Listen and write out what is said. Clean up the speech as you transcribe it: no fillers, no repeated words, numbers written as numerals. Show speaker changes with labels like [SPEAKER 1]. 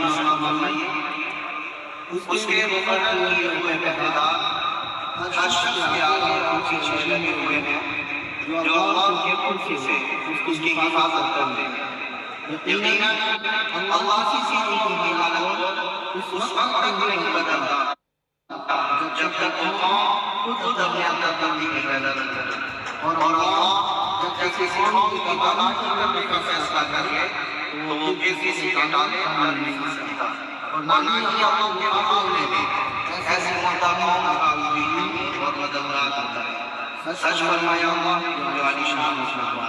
[SPEAKER 1] माफ़ फरमाइए, उसके मुकर्रर किए हुए पहरेदार हर शख्स के आगे और पीछे लगे हुए हैं जो अल्लाह के हुक्म से उसकी हिफाजत करते हैं। यकीनन अल्लाह किसी कौम की हालत उस वक्त तक नहीं बदलता जब तक वो कौम खुद अपने अंदर तब्दीली पैदा न करे। और अल्लाह जब किसी कौम की तबाही करने का फैसला करे तो वो किसी के टाले कर नहीं सकता, और ना ही अल्लाह के मुकाबले में ऐसी मुर्दा कौम का और बदलराज होता है। सच फरमाया अल्लाह जो आलीशान है।